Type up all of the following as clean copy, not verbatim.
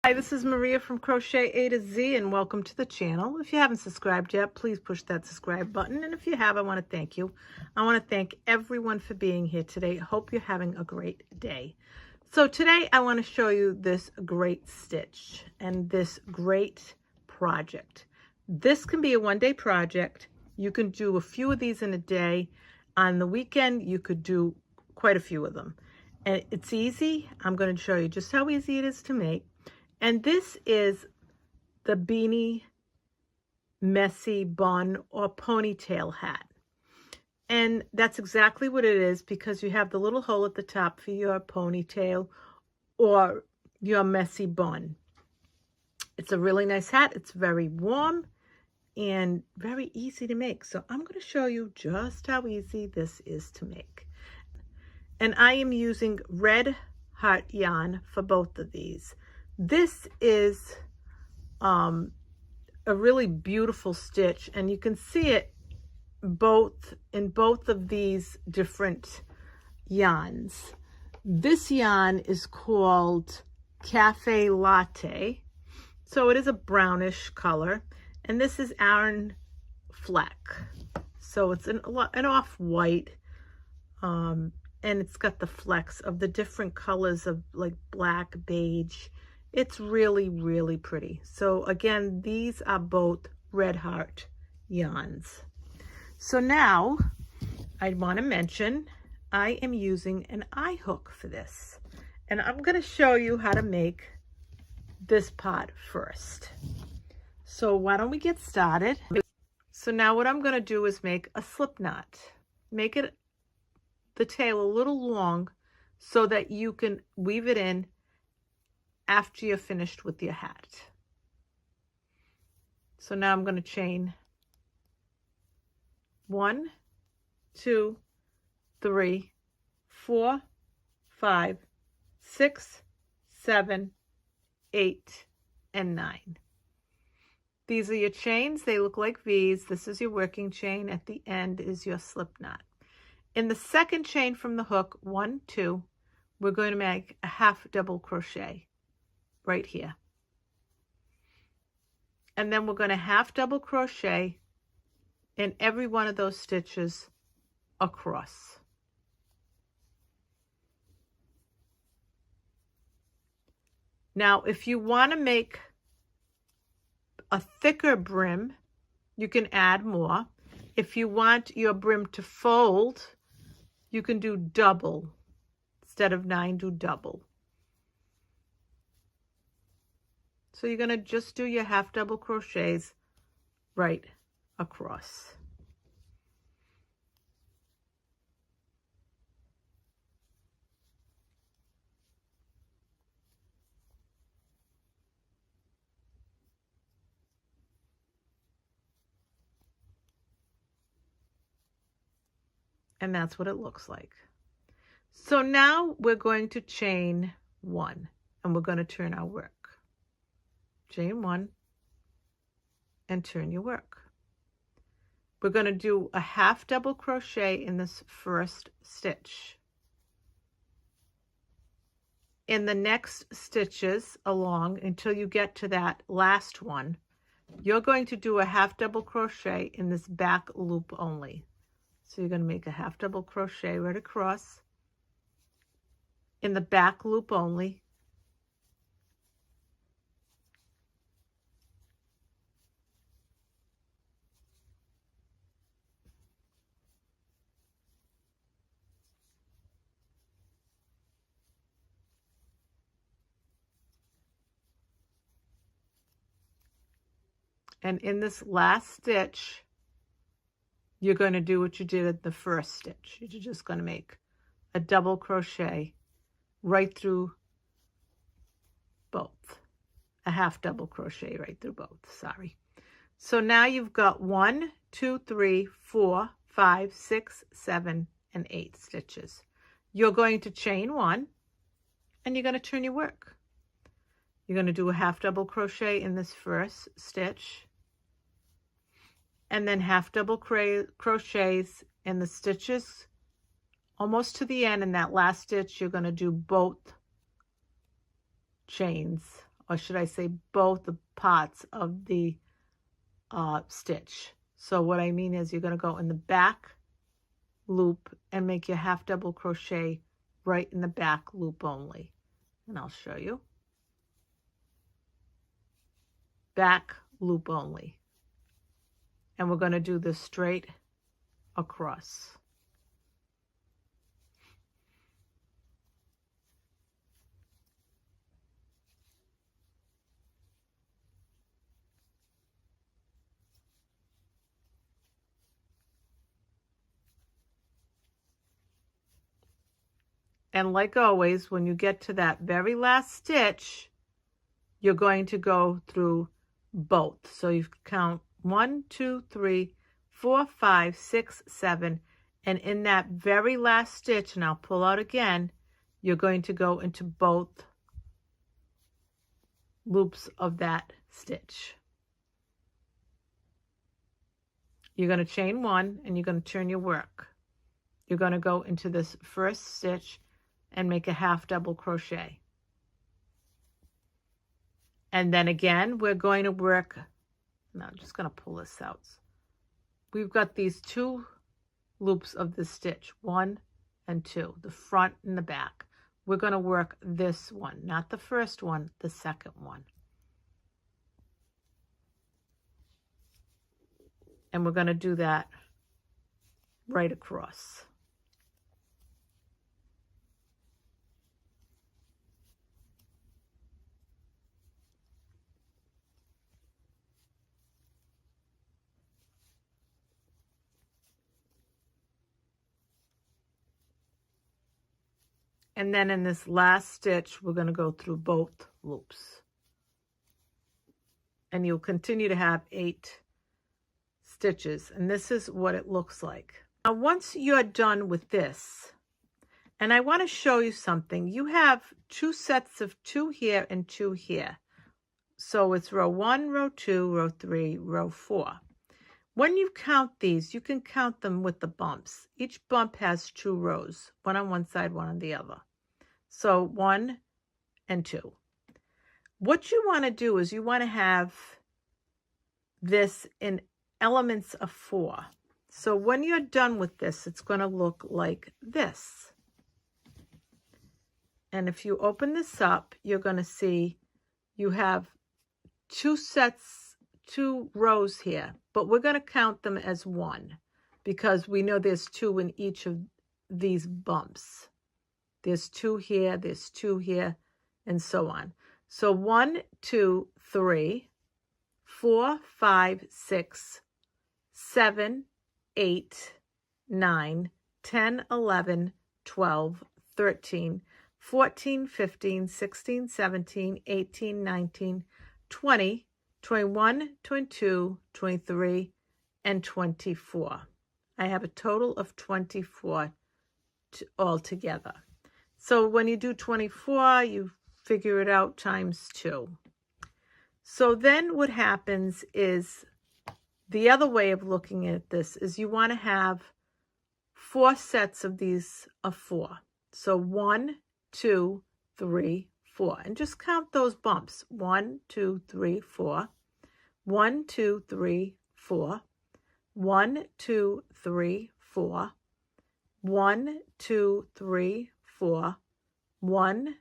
Hi, this is Maria from Crochet A to Z, and welcome to the channel. If you haven't subscribed yet, please push that subscribe button. And if you have, I want to thank you. I want to thank everyone for being here today. Hope you're having a great day. So today I want to show you this great stitch and this great project. This can be a one-day project. You can do a few of these in a day. On the weekend, you could do quite a few of them. And it's easy. I'm going to show you just how easy it is to make. And this is the beanie messy bun or ponytail hat. And that's exactly what it is, because you have the little hole at the top for your ponytail or your messy bun. It's a really nice hat. It's very warm and very easy to make. So I'm going to show you just how easy this is to make. And I am using red heart yarn for both of these. This is a really beautiful stitch, and you can see it in both of these different yarns. This yarn is called Cafe Latte, so it is a brownish color, and this is Aran Fleck, so it's an off-white, and it's got the flecks of the different colors of like black, beige. It's really, really pretty. So again, these are both Red Heart yarns. So now I want to mention I am using an eye hook for this. And I'm going to show you how to make this part first. So why don't we get started? So now what I'm going to do is make a slip knot. Make it the tail a little long so that you can weave it in after you're finished with your hat. So now I'm going to chain 1, 2, 3, 4, 5, 6, 7, 8, and 9. These are your chains. They look like V's. This is your working chain. At the end is your slip knot. In the second chain from the hook, 1, 2, we're going to make a half double crochet right here. And then we're going to half double crochet in every one of those stitches across. Now, if you want to make a thicker brim, you can add more. If you want your brim to fold, you can do double. Instead of 9, do double. So you're going to just do your half double crochets right across. And that's what it looks like. So now we're going to chain 1, and we're going to turn our work. Chain 1 and turn your work. We're going to do a half double crochet in this first stitch. In the next stitches along until you get to that last one, you're going to do a half double crochet in this back loop only. So you're going to make a half double crochet right across in the back loop only. And in this last stitch, you're going to do what you did at the first stitch. You're just going to make a double crochet right through both. A half double crochet right through both, sorry. So now you've got 1, 2, 3, 4, 5, 6, 7, and 8 stitches. You're going to chain 1, and you're going to turn your work. You're going to do a half double crochet in this first stitch, and then half double crochets in the stitches almost to the end. In that last stitch, you're going to do both chains or should I say both the parts of the stitch. So what I mean is you're going to go in the back loop and make your half double crochet right in the back loop only. And I'll show you. Back loop only. And we're going to do this straight across. And like always, when you get to that very last stitch, you're going to go through both. So you count 1, 2, 3, 4, 5, 6, 7, and in that very last stitch, and I'll pull out again, you're going to go into both loops of that stitch. You're going to chain 1 and you're going to turn your work. You're going to go into this first stitch and make a half double crochet. And then again, we're going to work, now I'm just going to pull this out. We've got these 2 loops of the stitch, 1 and 2, the front and the back. We're going to work this one, not the first one, the second one. And we're going to do that right across. And then in this last stitch, we're going to go through both loops. And you'll continue to have 8 stitches. And this is what it looks like. Now, once you're done with this, and I want to show you something, you have 2 sets of 2 here and 2 here. So it's row 1, row 2, row 3, row 4. When you count these, you can count them with the bumps. Each bump has 2 rows, one on one side, one on the other. So 1 and 2. What you want to do is you want to have this in elements of 4. So when you're done with this, it's going to look like this. And if you open this up, you're going to see you have 2 sets, 2 rows here, but we're going to count them as 1 because we know there's 2 in each of these bumps. There's 2 here, there's 2 here, and so on. So 1, 2, 3, 4, 5, 6, 7, 8, 9, 10, 11, 12, 13, 14, 15, 16, 17, 18, 19, 20, 21, 22, 23, and 24. I have a total of 24 altogether. So when you do 24, you figure it out times 2. So then what happens is, the other way of looking at this is you want to have 4 sets of these of 4. So 1, 2, 3, 4. And just count those bumps. 1, 2, 3, 4. 1, 2, 3, 4. 1, 2, 3, 4. 1, 2, 3, 4. 1,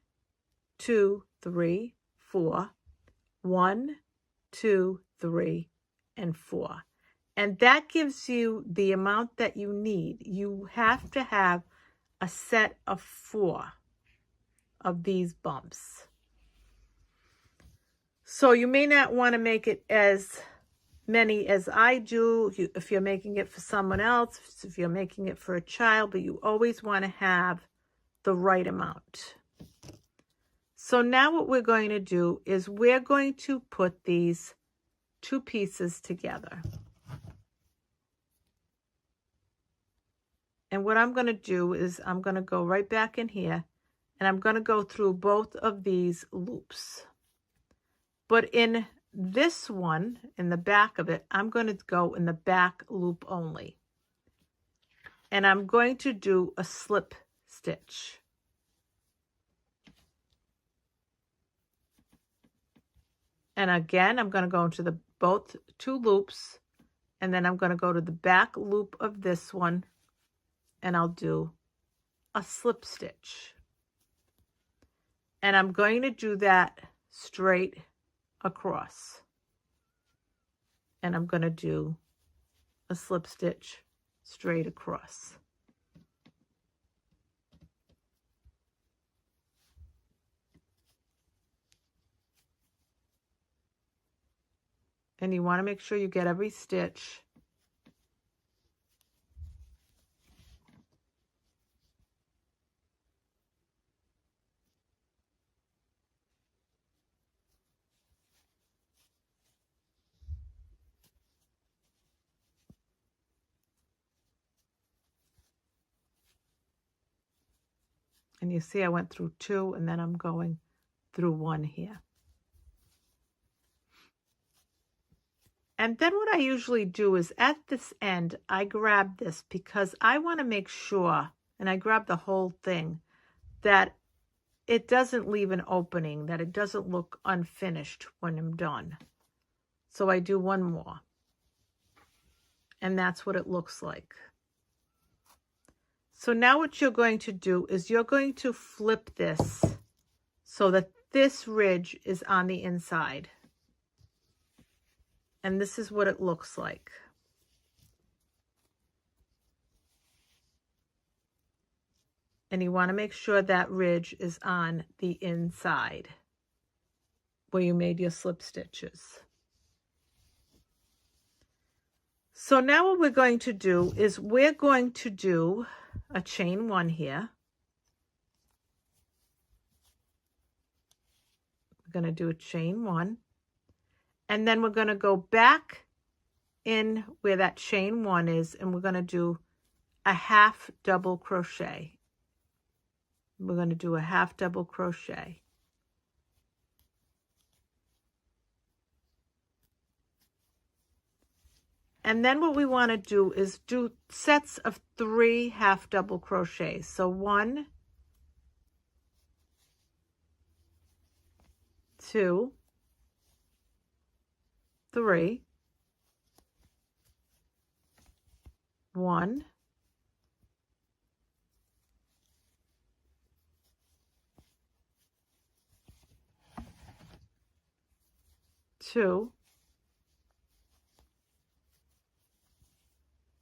2, 3, 4. 1, 2, 3, and 4. And that gives you the amount that you need. You have to have a set of 4 of these bumps. So you may not want to make it as many as I do if you're making it for someone else, if you're making it for a child, but you always want to have the right amount. So now what we're going to do is we're going to put these 2 pieces together. And what I'm going to do is I'm going to go right back in here and I'm going to go through both of these loops. But in this one, in the back of it, I'm going to go in the back loop only. And I'm going to do a slip stitch. And again, I'm going to go into the both 2 loops, and then I'm going to go to the back loop of this one, and I'll do a slip stitch. And I'm going to do that straight across. And I'm going to do a slip stitch straight across. And you want to make sure you get every stitch. And you see I went through 2, and then I'm going through 1 here. And then what I usually do is at this end, I grab this because I want to make sure, and I grab the whole thing, that it doesn't leave an opening, that it doesn't look unfinished when I'm done. So I do 1 more. And that's what it looks like. So now what you're going to do is you're going to flip this so that this ridge is on the inside. And this is what it looks like. And you want to make sure that ridge is on the inside where you made your slip stitches. So now what we're going to do is we're going to do a chain 1 here. We're going to do a chain 1. And then we're going to go back in where that chain 1 is, and we're going to do a half double crochet. We're going to do a half double crochet. And then what we want to do is do sets of 3 half double crochets. So 1, 2, 3, 1, 2,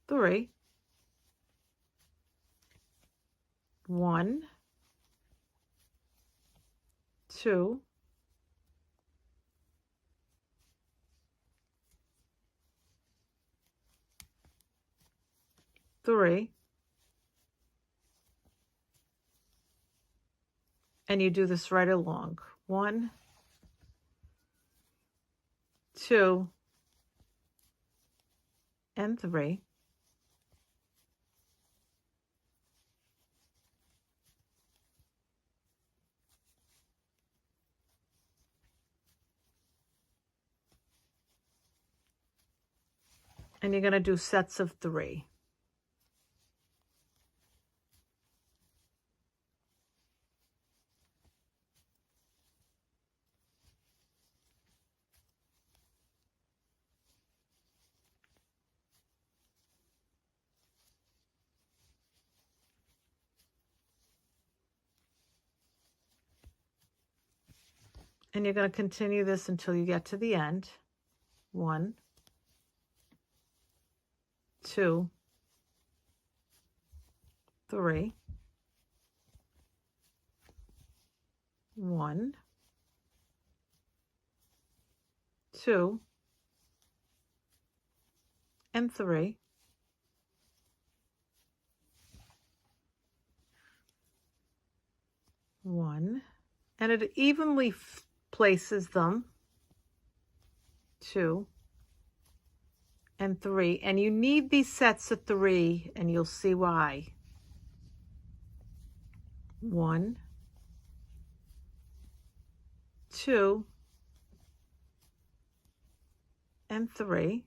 3, 1, 2, 3, and you do this right along. 1, 2, and 3. And you're going to do sets of 3. And you're going to continue this until you get to the end. 1, 2, 3, 1, 2, and 3. 1, and it evenly places them. 2 and 3, and you need these sets of 3, and you'll see why. 1, 2, and 3.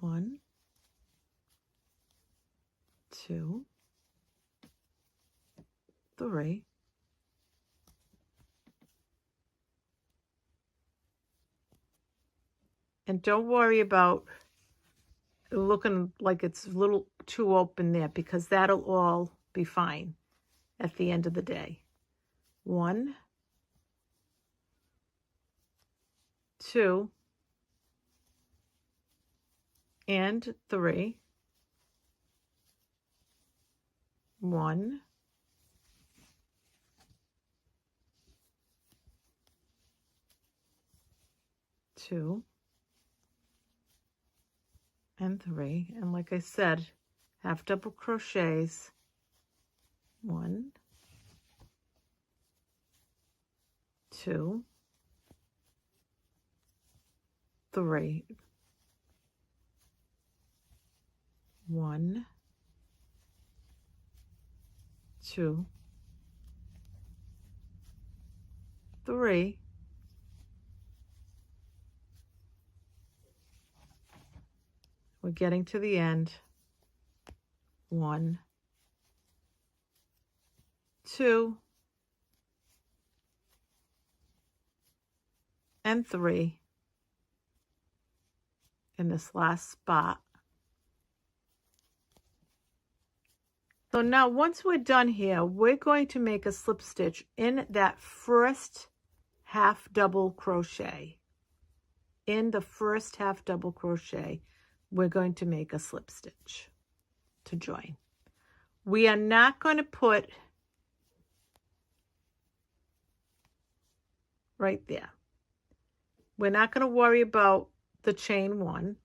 1, 2, 3, and don't worry about looking like it's a little too open there, because that'll all be fine at the end of the day. 1, 2, and 3, 1, 2, and 3, and like I said, half double crochets, 1, 2, 3, 1, 2, 3, we're getting to the end, 1, 2, and 3 in this last spot. So now once we're done here, we're going to make a slip stitch in that first half double crochet. In the first half double crochet, we're going to make a slip stitch to join. We are not going to put right there. We're not going to worry about the chain 1,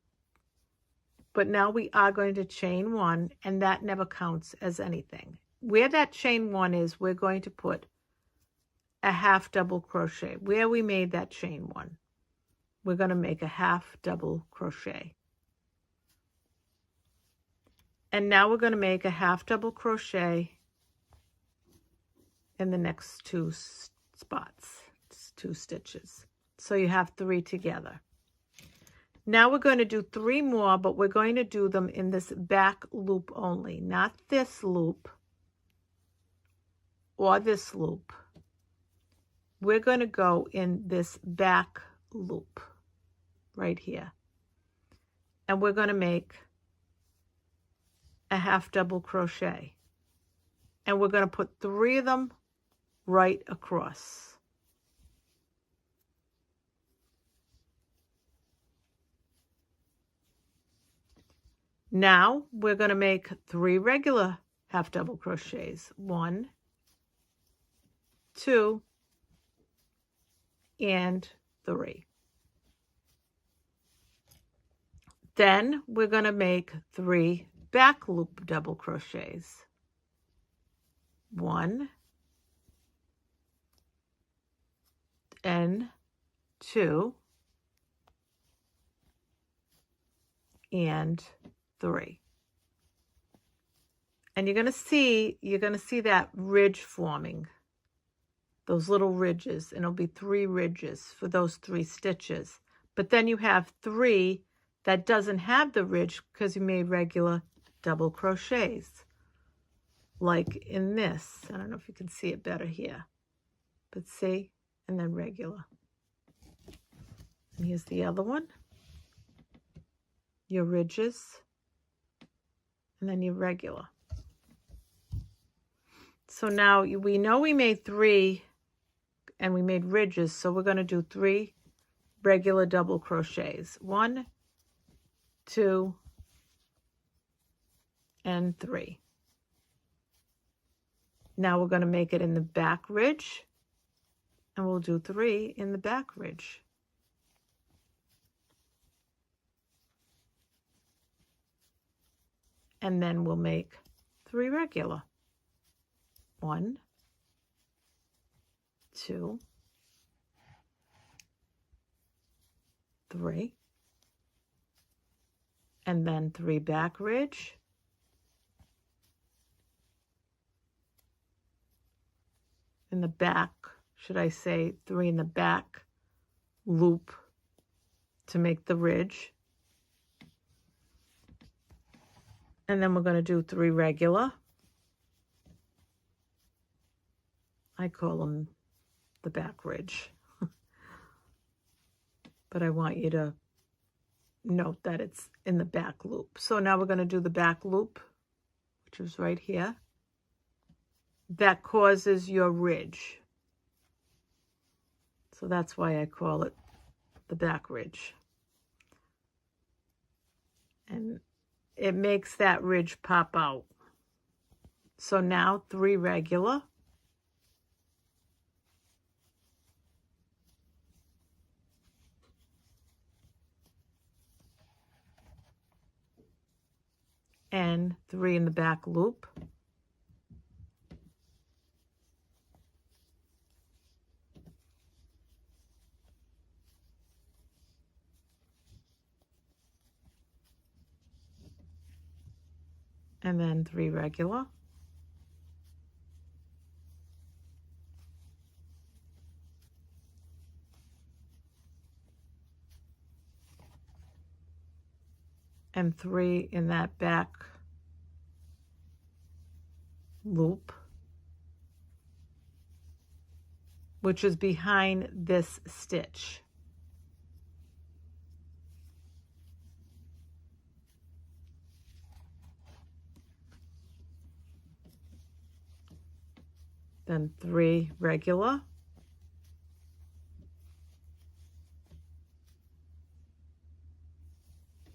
but now we are going to chain 1, and that never counts as anything. Where that chain 1 is, we're going to put a half double crochet. Where we made that chain 1, we're going to make a half double crochet. And now we're going to make a half double crochet in the next 2 spots, 2 stitches. So you have 3 together. Now we're going to do 3 more, but we're going to do them in this back loop only, not this loop or this loop. We're going to go in this back loop right here. And we're going to make a half double crochet. And we're going to put 3 of them right across. Now we're going to make 3 regular half double crochets. 1, 2, and 3. Then we're going to make 3 back loop double crochets. 1 and 2 and 3. And you're going to see that ridge forming, those little ridges, and it'll be 3 ridges for those 3 stitches. But then you have 3 that doesn't have the ridge because you made regular double crochets, like in this. I don't know if you can see it better here, but see, and then regular. And here's the other one, your ridges, and then your regular. So now we know we made 3 and we made ridges, so we're going to do 3 regular double crochets. 1, 2, and 3. Now we're going to make it in the back ridge, and we'll do 3 in the back ridge. And then we'll make 3 regular. 1, 2, 3, and then 3 back ridge, in the back, should I say 3 in the back loop to make the ridge, And then we're going to do 3 regular. I call them the back ridge. But I want you to note that it's in the back loop. So now we're going to do the back loop, which is right here. That causes your ridge. So that's why I call it the back ridge. And it makes that ridge pop out. So now 3 regular. And 3 in the back loop. And then 3 regular. And 3 in that back loop, which is behind this stitch. Then 3 regular.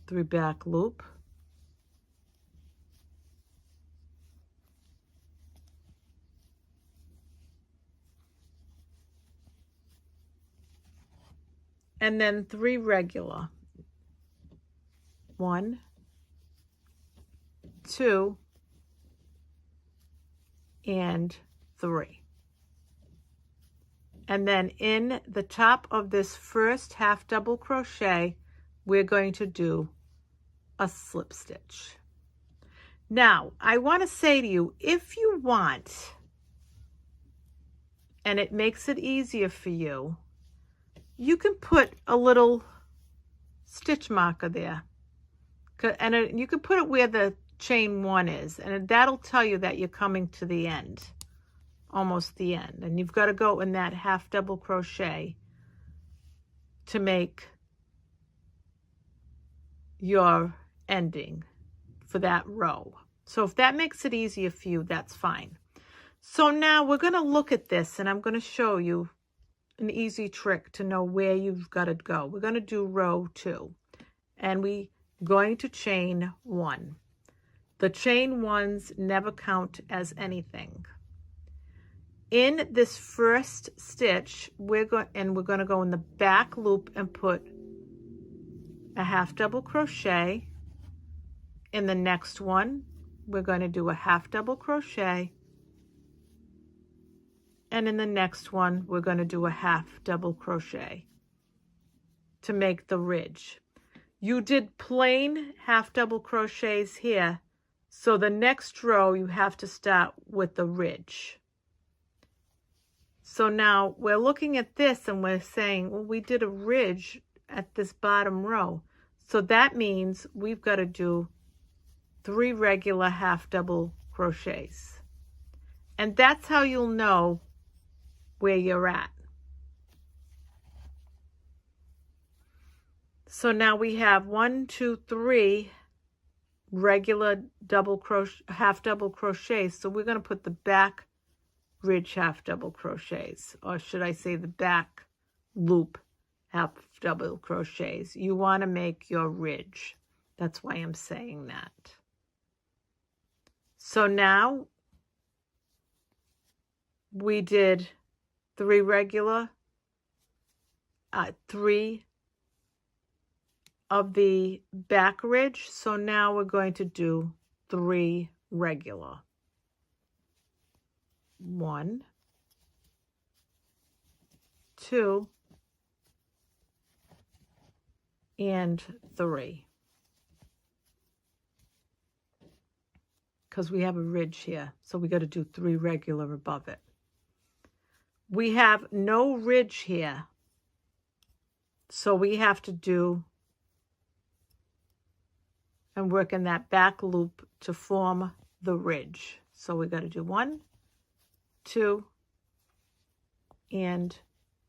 Three back loop. And then 3 regular. 1, 2, and 3. And then in the top of this first half double crochet, we're going to do a slip stitch. Now, I want to say to you, if you want, and it makes it easier for you, you can put a little stitch marker there. And you can put it where the chain 1 is, and that'll tell you that you're coming to the end, almost the end. And you've got to go in that half double crochet to make your ending for that row. So if that makes it easier for you, that's fine. So now we're going to look at this, and I'm going to show you an easy trick to know where you've got to go. We're going to do row 2, and we're going to chain 1. The chain 1s never count as anything. In this first stitch, we're going to go in the back loop and put a half double crochet. In the next one, we're going to do a half double crochet. And in the next one, we're going to do a half double crochet to make the ridge. You did plain half double crochets here, so the next row you have to start with the ridge. So now we're looking at this and we're saying, well, we did a ridge at this bottom row. So that means we've got to do 3 regular half double crochets. And that's how you'll know where you're at. So now we have 1, 2, 3 regular double crochet, half double crochets. So we're going to put the back ridge half double crochets, or should I say the back loop half double crochets. You want to make your ridge. That's why I'm saying that. So now we did 3 regular, 3 of the back ridge. So now we're going to do 3 regular. 1, 2, and 3. Because we have a ridge here, so we got to do 3 regular above it. We have no ridge here, so we have to do and working that back loop to form the ridge. So we got to do 1, 2, and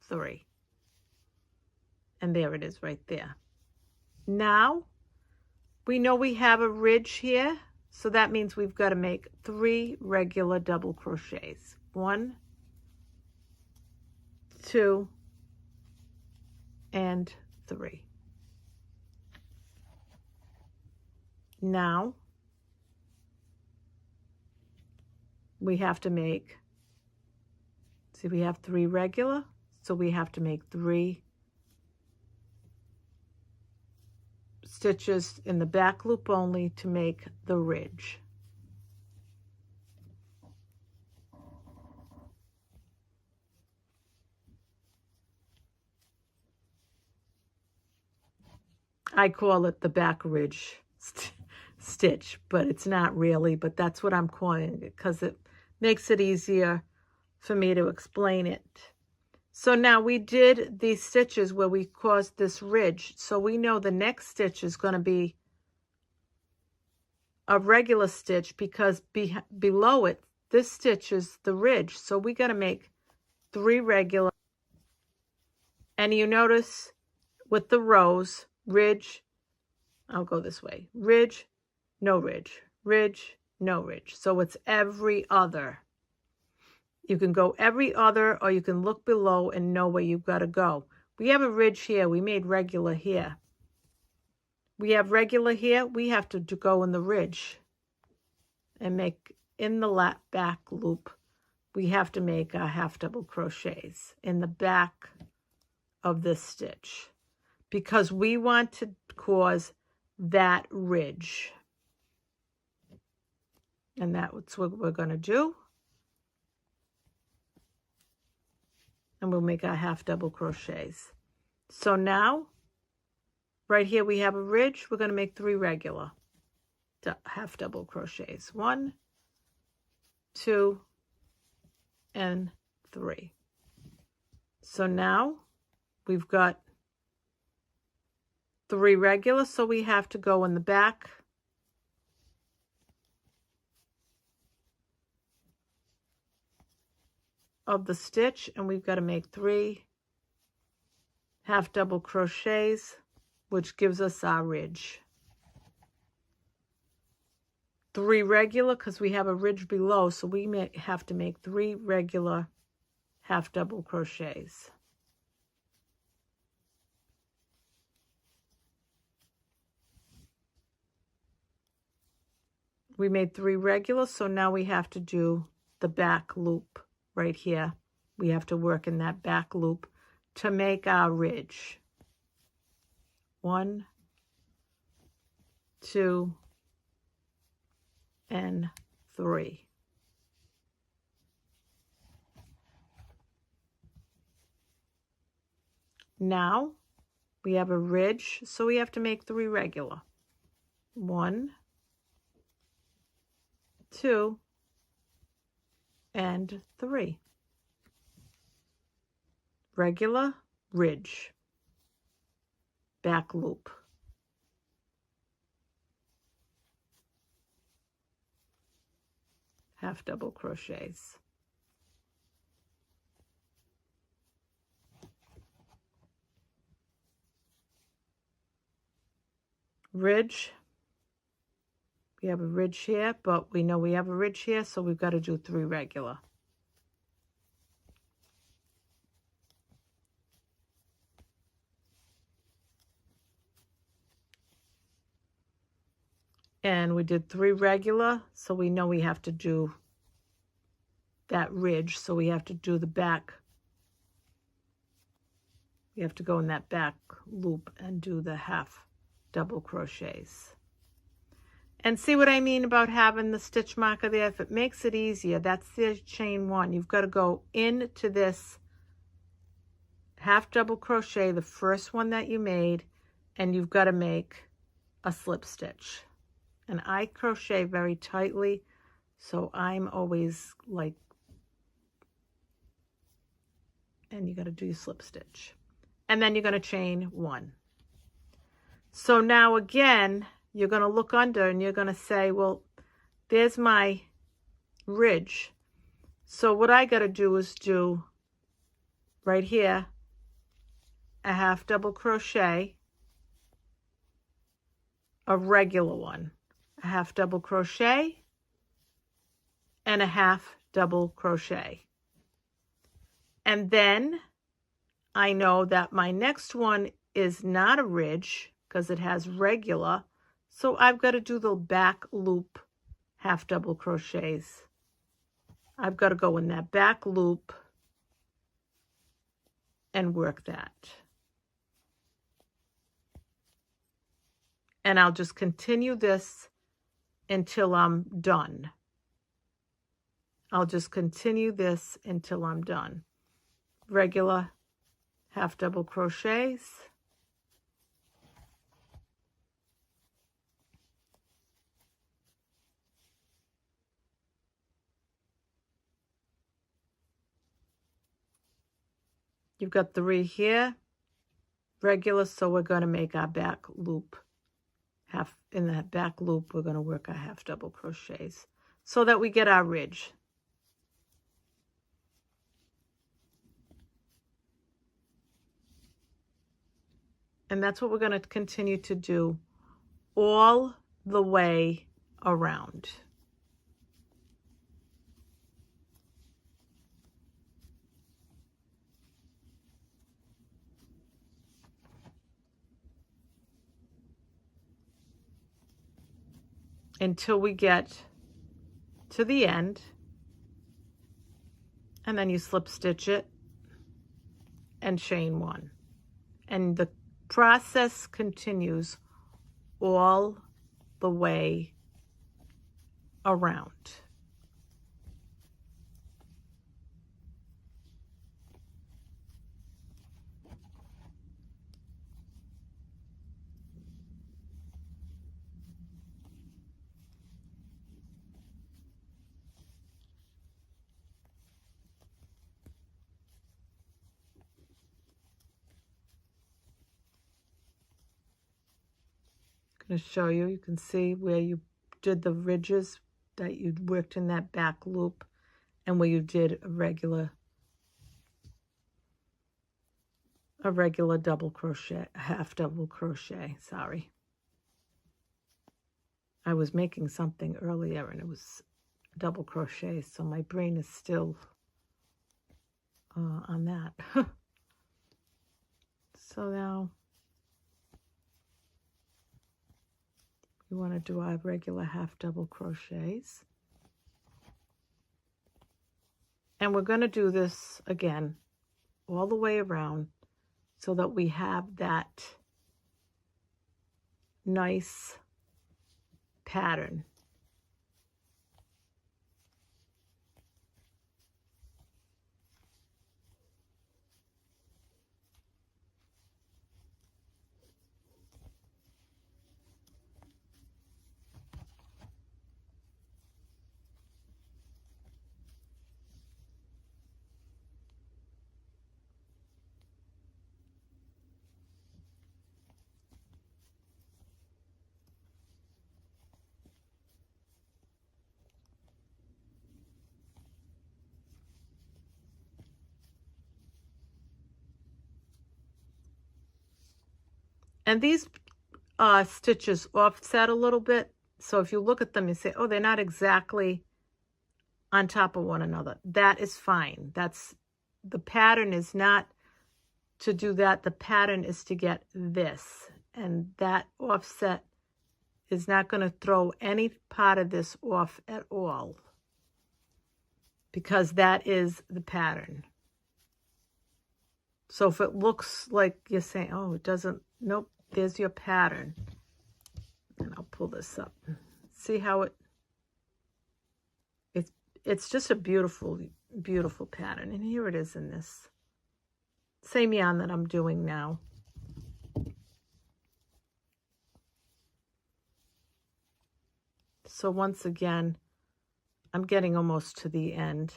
3. And there it is right there. Now, we know we have a ridge here, so that means we've got to make 3 regular double crochets. 1, 2, and 3. Now, we have to make, see, we have 3 regular, so we have to make 3 stitches in the back loop only to make the ridge. I call it the back ridge stitch, but it's not really, but that's what I'm calling it because it makes it easier for me to explain it. So now we did these stitches where we caused this ridge, so we know the next stitch is going to be a regular stitch because below it, this stitch is the ridge, so we got to make 3 regular. And you notice with the rows, ridge, I'll go this way, ridge, no ridge, ridge, no ridge. So it's every other. You can go every other, or you can look below and know where you've got to go. We have a ridge here. We made regular here. We have regular here. We have to go in the ridge and make in the back loop. We have to make our half double crochets in the back of this stitch because we want to cause that ridge. And that's what we're going to do. And we'll make our half double crochets. So now, right here we have a ridge. We're going to make 3 regular half double crochets. 1, 2, and 3. So now we've got 3 regular, so we have to go in the back of the stitch, and we've got to make 3 half double crochets, which gives us our ridge. 3 regular because we have a ridge below, so we have to make 3 regular half double crochets. We made 3 regular, so now we have to do the back loop right here. We have to work in that back loop to make our ridge. 1, 2, and 3. Now we have a ridge, so we have to make 3 regular. 1, 2, and 3. Regular, ridge, back loop. Half double crochets. Ridge. We have a ridge here, but we know we have a ridge here, so we've got to do 3 regular. And we did 3 regular, so we know we have to do that ridge, so we have to do the back. We have to go in that back loop and do the half double crochets. And see what I mean about having the stitch marker there? If it makes it easier, that's the chain 1. You've got to go into this half double crochet, the first one that you made, and you've got to make a slip stitch. And I crochet very tightly, so I'm always like, and you got to do your slip stitch. And then you're going to chain 1. So now again, you're going to look under and you're going to say, well, there's my ridge. So what I got to do is do right here a half double crochet, a regular one, a half double crochet, and a half double crochet. And then I know that my next one is not a ridge because it has regular, so I've got to do the back loop half double crochets. I've got to go in that back loop and work that. And I'll just continue this until I'm done. I'll just continue this until I'm done. Regular half double crochets. You've got 3 here, regular, so we're going to make our back loop. In that back loop, we're going to work our half double crochets so that we get our ridge. And that's what we're going to continue to do all the way around. Until we get to the end, and then you slip stitch it and chain 1. And the process continues all the way around. I'm going to show you. You can see where you did the ridges that you worked in that back loop and where you did a regular double crochet, half double crochet, sorry. I was making something earlier and it was double crochet, so my brain is still on that. So now we want to do our regular half double crochets. And we're going to do this again all the way around so that we have that nice pattern. And these stitches offset a little bit. So if you look at them, you say, oh, they're not exactly on top of one another. That is fine. The pattern is not to do that. The pattern is to get this. And that offset is not going to throw any part of this off at all, because that is the pattern. So if it looks like you're saying, oh, it doesn't, nope, there's your pattern. And I'll pull this up. See how it's just a beautiful, beautiful pattern. And here it is in this same yarn that I'm doing now. So once again, I'm getting almost to the end.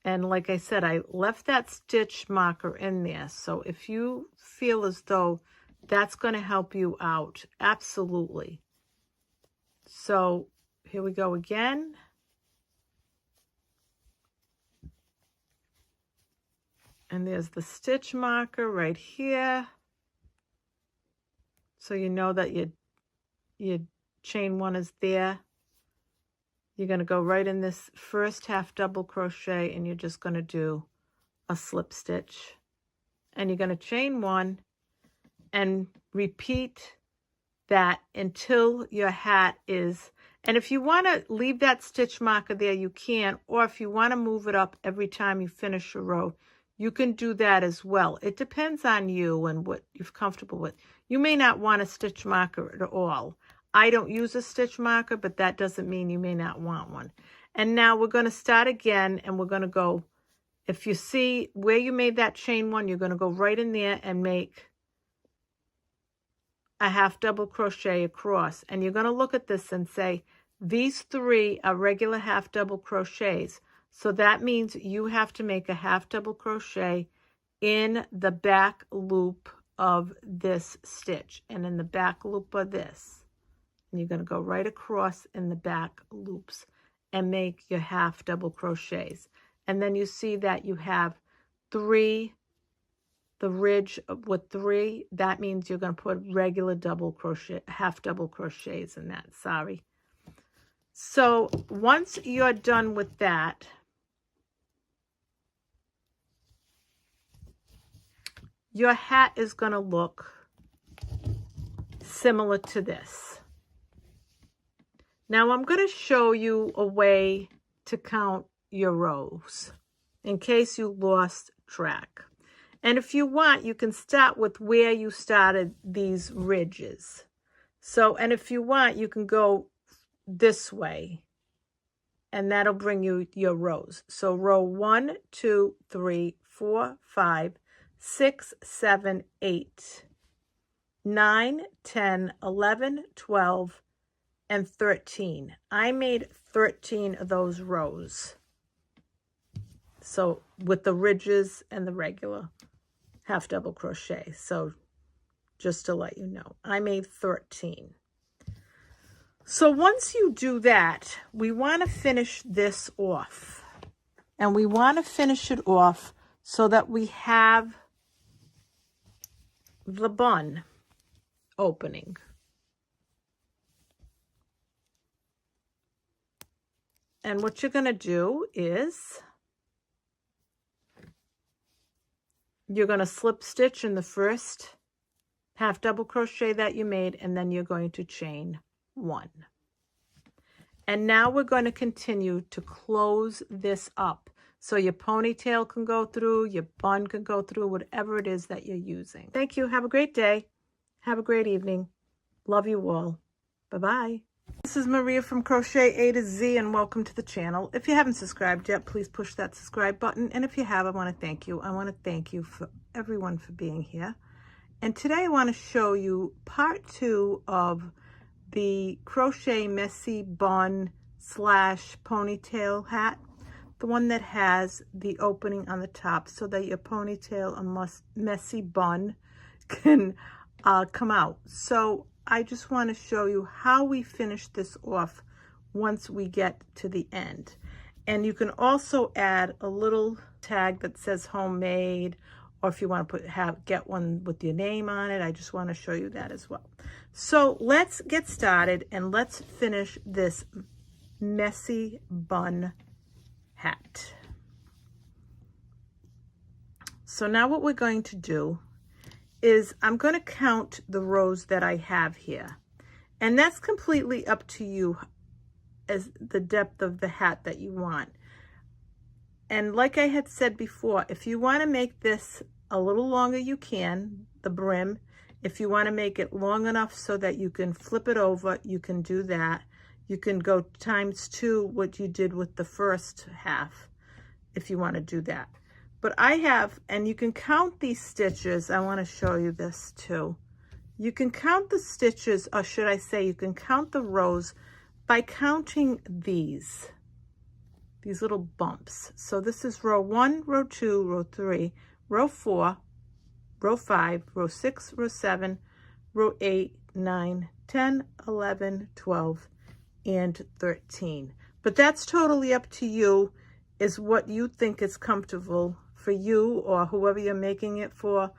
And like I said, I left that stitch marker in there. So if you feel as though that's going to help you out, absolutely. So here we go again. And there's the stitch marker right here. So you know that your chain one is there. You're going to go right in this first half double crochet and you're just going to do a slip stitch. And you're going to chain one and repeat that until your hat is, and if you want to leave that stitch marker there, you can, or if you want to move it up every time you finish your row, you can do that as well. It depends on you and what you're comfortable with. You may not want a stitch marker at all. I don't use a stitch marker, but that doesn't mean you may not want one. And now we're going to start again, and we're going to go, if you see where you made that chain one, you're going to go right in there and make a half double crochet across. And you're going to look at this and say, these three are regular half double crochets. So that means you have to make a half double crochet in the back loop of this stitch and in the back loop of this. And you're going to go right across in the back loops and make your half double crochets. And then you see that you have three, the ridge with three, that means you're going to put regular double crochet, half double crochets in that, sorry. So once you're done with that, your hat is going to look similar to this. Now I'm going to show you a way to count your rows in case you lost track. And if you want, you can start with where you started these ridges. So, and if you want, you can go this way and that'll bring you your rows. So row 1, 2, 3, 4, 5, 6, 7, 8, 9, 10, 11, 12, and 13. I made 13 of those rows. So with the ridges and the regular half double crochet. So just to let you know, I made 13. So once you do that, we want to finish this off. And we want to finish it off so that we have the bun opening. And what you're going to do is you're going to slip stitch in the first half double crochet that you made, and then you're going to chain one. And now we're going to continue to close this up. So your ponytail can go through, your bun can go through, whatever it is that you're using. Thank you. Have a great day. Have a great evening. Love you all. Bye-bye. This is Maria from Crochet A to Z, and welcome to the channel. If you haven't subscribed yet, please push that subscribe button. And if you have, I want to thank you. I want to thank you for everyone for being here. And today I want to show you part 2 of the Crochet Messy Bun / Ponytail hat. The one that has the opening on the top so that your ponytail and messy bun can come out. So I just want to show you how we finish this off once we get to the end. And you can also add a little tag that says homemade, or if you want to get one with your name on it. I just want to show you that as well. So let's get started and let's finish this messy bun hat. So now what we're going to do is I'm going to count the rows that I have here. And that's completely up to you as the depth of the hat that you want. And like I had said before, if you want to make this a little longer, you can, the brim. If you want to make it long enough so that you can flip it over, you can do that. You can go ×2 what you did with the first half if you want to do that. But I have, and you can count these stitches. I want to show you this too. You can count the stitches, or should I say you can count the rows by counting these these little bumps. So this is row 1, row 2, row 3, row 4, row 5, row 6, row 7, row 8, 9, 10, 11, 12, and 13. But that's totally up to you, is what you think is comfortable for you or whoever you're making it for,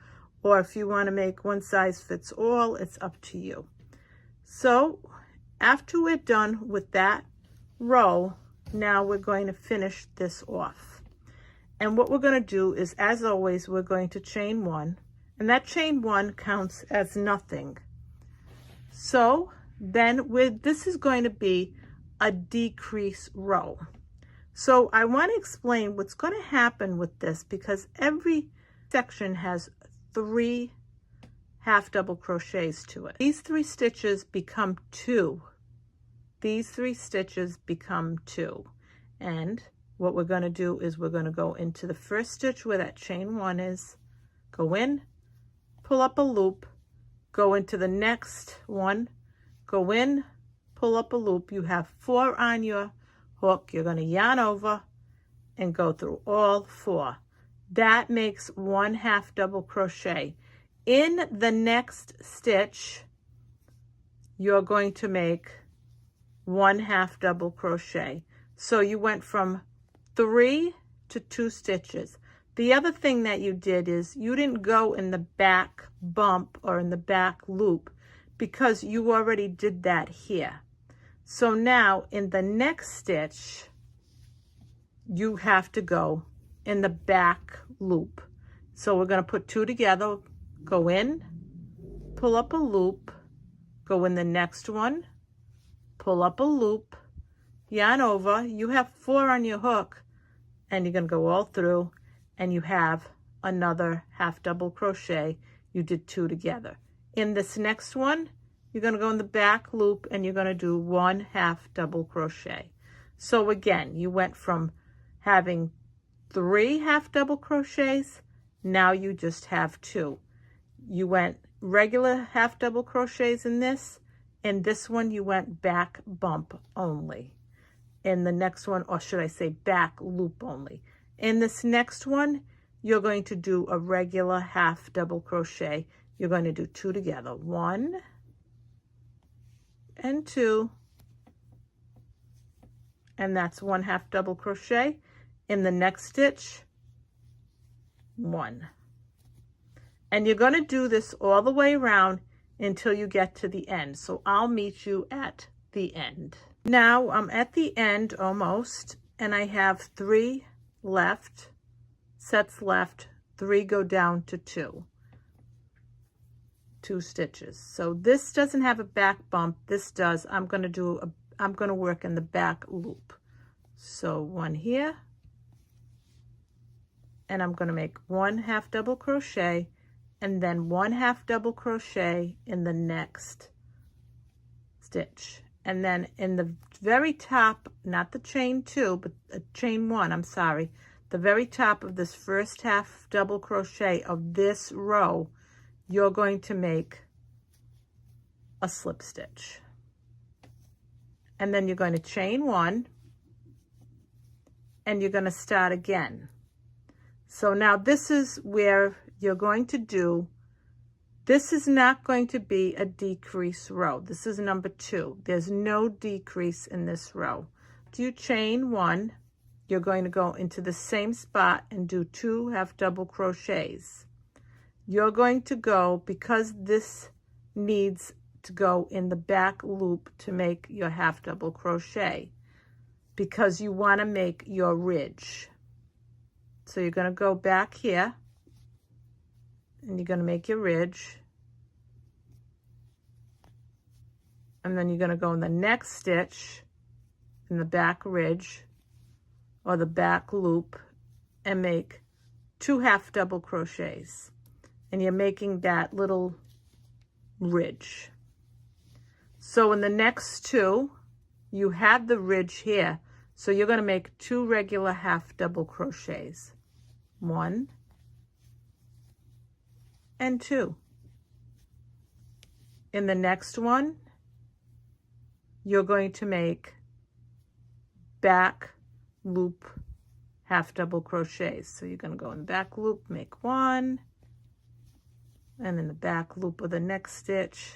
or if you want to make one size fits all, it's up to you. So after we're done with that row, now we're going to finish this off. And what we're going to do is, as always, we're going to chain 1, and that chain 1 counts as nothing. So then this is going to be a decrease row. So I want to explain what's going to happen with this, because every section has 3 half double crochets to it. These 3 stitches become 2. These 3 stitches become 2. And what we're going to do is we're going to go into the first stitch where that chain 1 is, go in, pull up a loop, go into the next one, go in, pull up a loop. You have 4 on your hook. You're going to yarn over and go through all 4. That makes 1 half double crochet. In the next stitch, you're going to make 1 half double crochet. So you went from 3 to 2 stitches. The other thing that you did is you didn't go in the back bump or in the back loop, because you already did that here. So now in the next stitch, you have to go in the back loop. So we're going to put 2 together, go in, pull up a loop, go in the next one, pull up a loop, yarn over. You have 4 on your hook, and you're going to go all through, and you have another half double crochet. You did 2 together. In this next one, you're going to go in the back loop, and you're going to do 1 half double crochet. So again, you went from having 3 half double crochets, now you just have 2. You went regular half double crochets in this. In this one, you went back bump only. In the next one, or should I say back loop only. In this next one, you're going to do a regular half double crochet. You're going to do 2 together, 1 and 2, and that's 1 half double crochet. In the next stitch, 1. And you're going to do this all the way around until you get to the end. So I'll meet you at the end. Now I'm at the end almost, and I have 3 left, sets left, 3 go down to 2 stitches. So this doesn't have a back bump, this does. I'm going to work in the back loop. So 1 here, and I'm going to make 1 half double crochet, and then 1 half double crochet in the next stitch. And then in the very top, not the chain 2, but chain 1, I'm sorry, the very top of this first half double crochet of this row, you're going to make a slip stitch. And then you're going to chain 1, and you're going to start again. So now this is where you're going to do, this is not going to be a decrease row. This is number 2. There's no decrease in this row. Do you chain 1, you're going to go into the same spot and do 2 half double crochets. You're going to go, because this needs to go in the back loop to make your half double crochet, because you want to make your ridge. So you're going to go back here, and you're going to make your ridge, and then you're going to go in the next stitch in the back ridge or the back loop and make 2 half double crochets, and you're making that little ridge. So in the next 2, you have the ridge here, so you're going to make 2 regular half double crochets, 1 and 2. In the next one, you're going to make back loop half double crochets. So you're going to go in the back loop, make one, and in the back loop of the next stitch,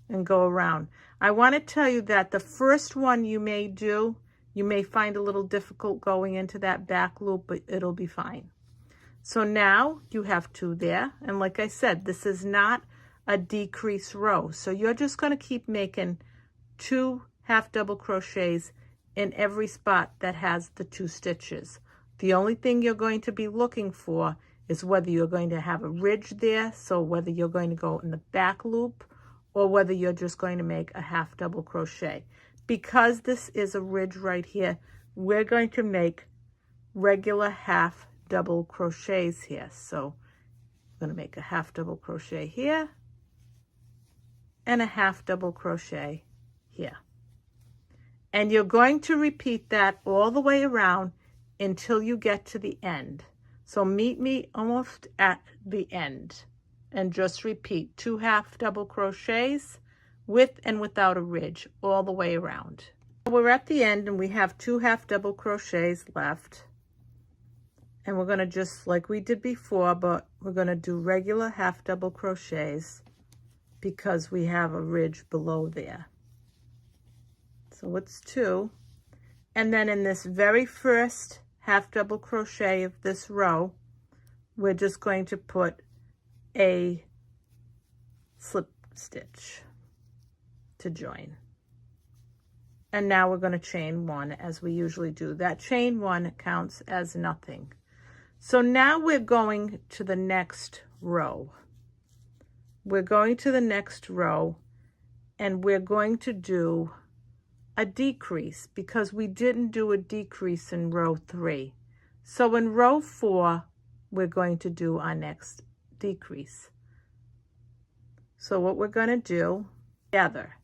and go around. I want to tell you that the first one you may do, you may find a little difficult going into that back loop, but it'll be fine. So now you have 2 there, and like I said, this is not a decrease row, so you're just going to keep making 2 half double crochets in every spot that has the 2 stitches. The only thing you're going to be looking for is whether you're going to have a ridge there, so whether you're going to go in the back loop or whether you're just going to make a half double crochet. Because this is a ridge right here, we're going to make regular half double crochets here. So I'm going to make a half double crochet here and a half double crochet here. And you're going to repeat that all the way around until you get to the end. So meet me almost at the end and just repeat 2 half double crochets with and without a ridge all the way around. We're at the end and we have 2 half double crochets left. And we're going to just like we did before, but we're going to do regular half double crochets because we have a ridge below there. So it's 2. And then in this very first half double crochet of this row, we're just going to put a slip stitch to join. And now we're going to chain 1 as we usually do. That chain 1 counts as nothing. So now we're going to the next row. We're going to the next row and we're going to do a decrease because we didn't do a decrease in row 3. So in row 4, we're going to do our next decrease. So what we're going to do together.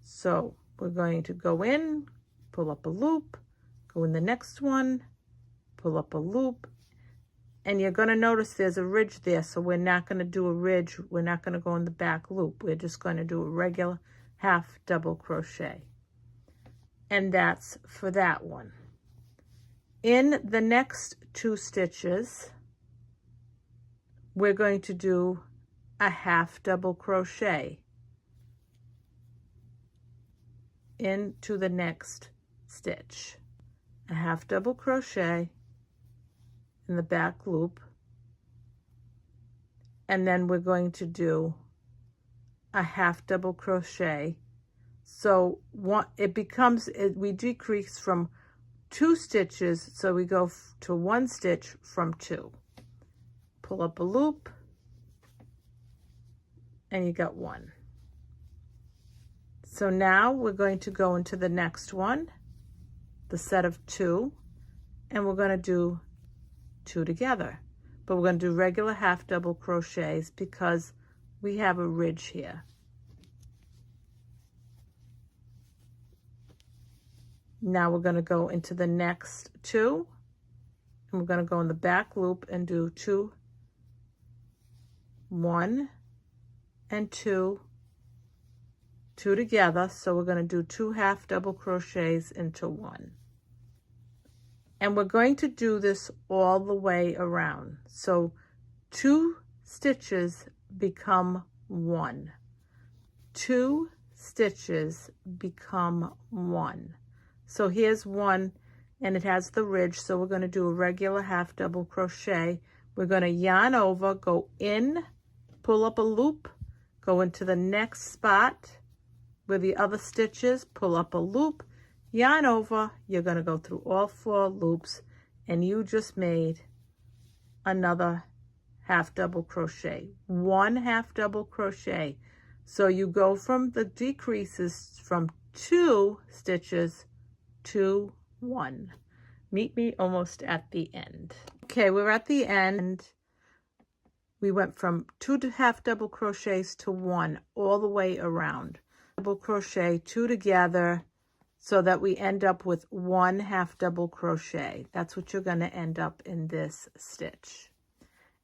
So we're going to go in, pull up a loop, go in the next one, pull up a loop, and you're going to notice there's a ridge there, so we're not going to do a ridge. We're not going to go in the back loop. We're just going to do a regular half double crochet. And that's for that one. In the next 2 stitches, we're going to do a half double crochet into the next stitch. A half double crochet in the back loop, and then we're going to do a half double crochet. So we decrease from 2 stitches, so we go to 1 stitch from 2. Pull up a loop and you got 1. So now we're going to go into the next one, the set of 2, and we're going to do 2 together, but we're going to do regular half double crochets because we have a ridge here. Now we're going to go into the next 2, and we're going to go in the back loop and do 2, 1 and 2, 2 together. So we're going to do 2 half double crochets into 1. And we're going to do this all the way around. So 2 stitches become 1. 2 stitches become 1. So here's 1 and it has the ridge. So we're going to do a regular half double crochet. We're going to yarn over, go in, pull up a loop, go into the next spot where the other stitches, pull up a loop, yarn over. You're going to go through all 4 loops and you just made another half double crochet, 1 half double crochet. So you go from the decreases from 2 stitches to 1. Meet me almost at the end. Okay, we're at the end. We went from 2 half double crochets to 1 all the way around. Double crochet, 2 together, so that we end up with 1 half double crochet. That's what you're going to end up in this stitch.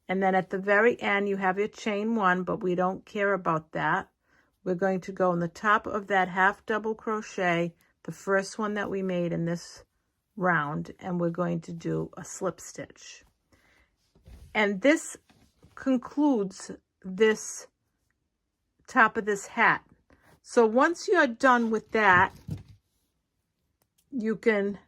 And then at the very end, you have your chain 1, but we don't care about that. We're going to go in the top of that half double crochet, the first one that we made in this round, and we're going to do a slip stitch. And this concludes this top of this hat. So once you're done with that, you can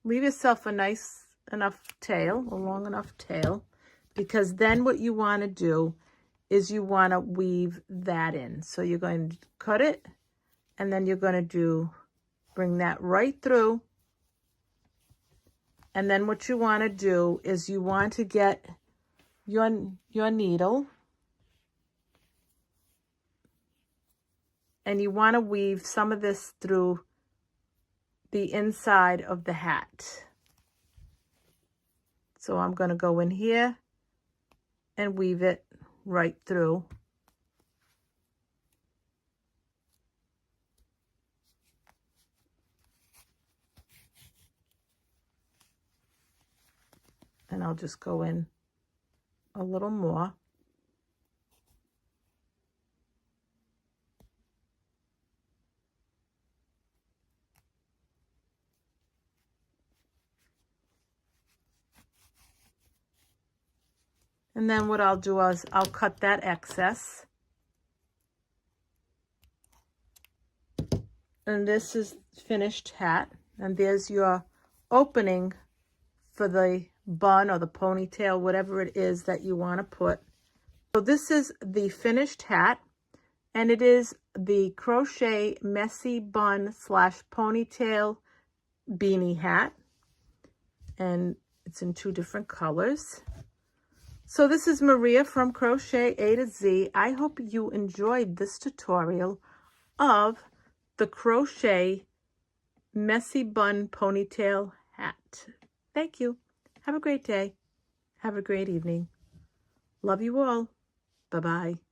leave yourself a nice enough tail, a long enough tail, because then what you want to do is you want to weave that in. So you're going to cut it, and then you're going to bring that right through. And then what you want to do is you want to get your needle, and you want to weave some of this through the inside of the hat. So I'm going to go in here and weave it right through. And I'll just go in a little more. And then what I'll do is I'll cut that excess. And this is finished hat. And there's your opening for the bun or the ponytail, whatever it is that you want to put. So this is the finished hat. And it is the Crochet Messy Bun / Ponytail Beanie hat. And it's in 2 different colors. So this is Maria from Crochet A to Z. I hope you enjoyed this tutorial of the Crochet Messy Bun Ponytail hat. Thank you. Have a great day. Have a great evening. Love you all. Bye-bye.